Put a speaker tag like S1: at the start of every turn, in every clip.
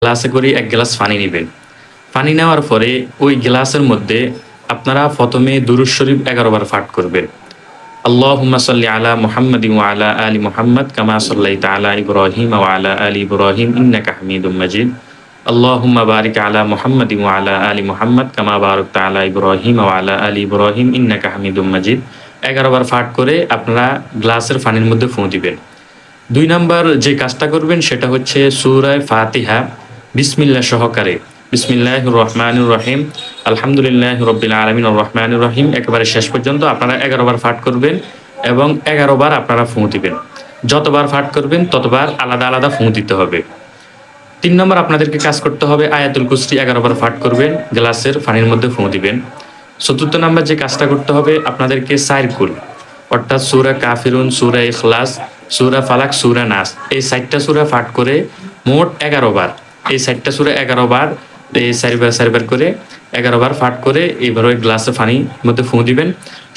S1: গ্লাসে করে ১ গ্লাস পানি নিবেন। পানি নেওয়ার পরে ওই গ্লাসের মধ্যে আপনারা ১ম এ দুরূদ শরীফ ১১ বার পাঠ করবেন। আল্লাহুম্মা সাল্লি আলা মুহাম্মাদিন ওয়া আলা আলি মুহাম্মাদ কামা সাল্লাইতা আলা ইব্রাহিম ওয়া আলা আলি ইব্রাহিম ইন্নাকা হামিদুম মাজিদ। আল্লাহুম্মা বারিক আলা মুহাম্মাদিন ওয়া আলা আলি মুহাম্মাদ কামা বারাকতা আলা ইব্রাহিম ওয়া আলা আলি ইব্রাহিম ইন্নাকা হামিদুম মাজিদ। ১১ বার পাঠ করে আপনারা গ্লাসের পানির মধ্যে ফুঁ দিবেন। ২ নাম্বার যে কাজটা করবেন সেটা হচ্ছে সূরা ফাতিহা বিসমিল্লাহ সহকারে বিসমিল্লাহির রহমানির রহিম আলহামদুলিল্লাহি রাব্বিল আলামিন আর রহমানির রহিম একেবারে শেষ পর্যন্ত আপনারা ১১ বার পাঠ করবেন এবং ১১ বার আপনারা ফুঁ দিবেন। যতবার পাঠ করবেন ততবার আলাদা, আলাদা ফুঁ দিতে হবে। ৩ নম্বর আপনাদেরকে কাজ করতে হবে আয়াতুল কুরসি ১১ বার পাঠ করবেন, গ্লাসের পানির মধ্যে ফুঁ দিবেন। ৪র্থ নাম্বার যে কাজটা করতে হবে আপনাদেরকে ৪ কুল অর্থাৎ সূরা কাফিরুন, সূরা ইখলাস, সূরা ফালাক, সূরা নাস এই ৪টা সূরা পাঠ করে মোট ১১ বার এই ৪টা সূরা ১১ বার এই ৪ বার ৪ বার করে ১১ বার পাঠ করে এবার ওই গ্লাসে পানির মধ্যে ফুঁ দিবেন।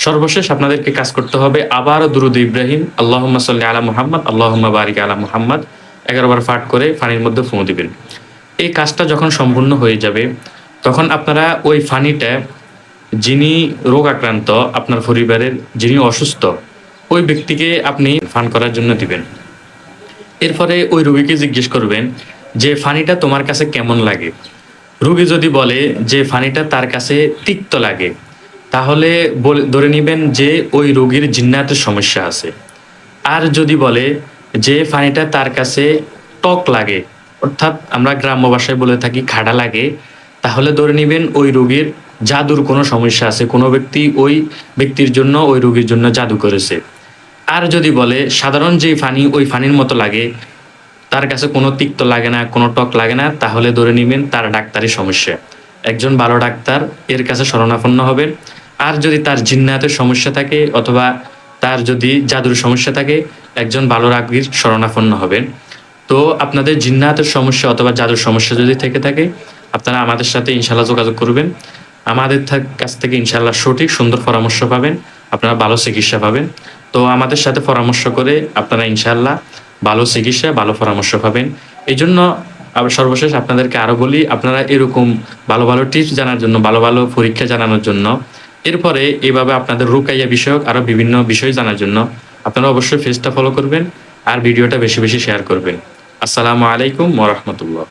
S1: সর্বশেষ আপনাদেরকে কাজ করতে হবে আবারও দুরূদ ইব্রাহিম আল্লাহুম্মা সাল্লি আলা মুহাম্মাদ আল্লাহুম্মা বারিক আলা মুহাম্মাদ ১১ বার পাঠ করে পানির মধ্যে ফুঁ দিবেন। এই কাজটা যখন সম্পূর্ণ হয়ে যাবে তখন আপনারা ওই পানিটা যিনি রোগ আক্রান্ত আপনার পরিবারের যিনি অসুস্থ ওই ব্যক্তিকে আপনি পান করার জন্য দিবেন। এরপরে ওই রোগীকে জিজ্ঞেস করবেন যে পানিটা তোমার কাছে কেমন লাগে? রোগী যদি বলে যে পানিটা তার কাছে তিক্ত লাগে তাহলে ধরে নিবেন যে ওই রোগীর জিন্নাতের সমস্যা আছে। আর যদি বলে যে পানিটা তার কাছে টক লাগে অর্থাৎ আমরা গ্রাম্য ভাষায় বলে থাকি খাড়া লাগে, তাহলে ধরে নিবেন ওই রোগীর জাদুর কোনো সমস্যা আছে, কোনো ব্যক্তি ওই ব্যক্তির জন্য ওই রোগীর জন্য জাদু করেছে। আর যদি বলে সাধারণ যে পানি ওই পানির মতো লাগে, তার কাছে কোনো তিক্ত লাগে না, কোনো টক লাগে না, তাহলে ধরে নিবেন তার ডাক্তারি সমস্যা। একজন ভালো ডাক্তার এর কাছে শরণাপন্ন হবেন। আর যদি তার জিন্নাতের সমস্যা থাকে অথবা তার যদি জাদুর সমস্যা থাকে একজন ভালো রাগীর শরণাপন্ন হবেন। তো আপনাদের জিন্নাতের সমস্যা অথবা জাদুর সমস্যা যদি থেকে থাকে আপনারা আমাদের সাথে ইনশাআল্লাহ যোগাযোগ করবেন। আমাদের কাছ থেকে ইনশাআল্লাহ সঠিক সুন্দর পরামর্শ পাবেন, আপনারা ভালো চিকিৎসা পাবেন। তো আমাদের সাথে পরামর্শ করে আপনারা ইনশাআল্লাহ ভালো চিকিৎসা, ভালো পরামর্শ পাবেন। এইজন্য সর্বশেষ আপনাদেরকে আরো বলি আপনারা এরকম ভালো, ভালো টিপস জানার জন্য, ভালো, ভালো পরীক্ষা জানানোর জন্য, এরপরে এভাবে আপনাদের রুকাইয়া বিষয়ক আরো বিভিন্ন বিষয় জানার জন্য আপনারা অবশ্যই পেজটা ফলো করবেন আর ভিডিওটা বেশি, বেশি শেয়ার করবেন। আসসালামু আলাইকুম ওয়া রাহমাতুল্লাহ।